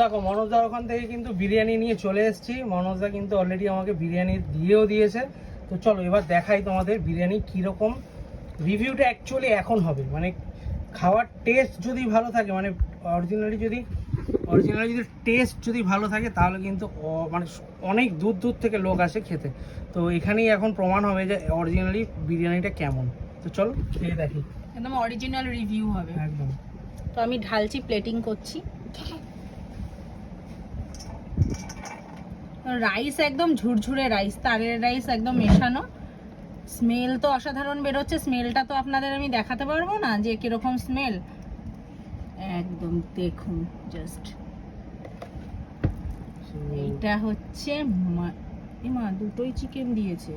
দেখো মনোজদার ওখান থেকে কিন্তু বিরিয়ানি নিয়ে চলে এসেছি। মনোজদা কিন্তু অলরেডি আমাকে বিরিয়ানি দিয়েও দিয়েছে। তো চলো এবার দেখাই তোমাদের বিরিয়ানি কীরকম। রিভিউটা অ্যাকচুয়ালি এখন হবে, মানে খাওয়ার টেস্ট যদি ভালো থাকে, মানে অরিজিনালি যদি টেস্ট যদি ভালো থাকে তাহলে কিন্তু মানে অনেক দূর দূর থেকে লোক আসে খেতে। তো এখানেই এখন প্রমাণ হবে যে অরিজিনালি বিরিয়ানিটা কেমন। তো চলো খেয়ে দেখি, একদম অরিজিনাল রিভিউ হবে একদম। তো আমি ঢালছি, প্লেটিং করছি। রাইস একদম ঝুরঝুরে রাইস, তারের রাইস একদম মেশানো। স্মেল তো অসাধারণ বেরোচ্ছে। স্মেলটা তো আপনাদের আমি দেখাতে পারবো না যে কিরকম স্মেল, একদম দেখুন জাস্ট। এইটা হচ্ছে মা দুটোই চিকেন দিয়েছে।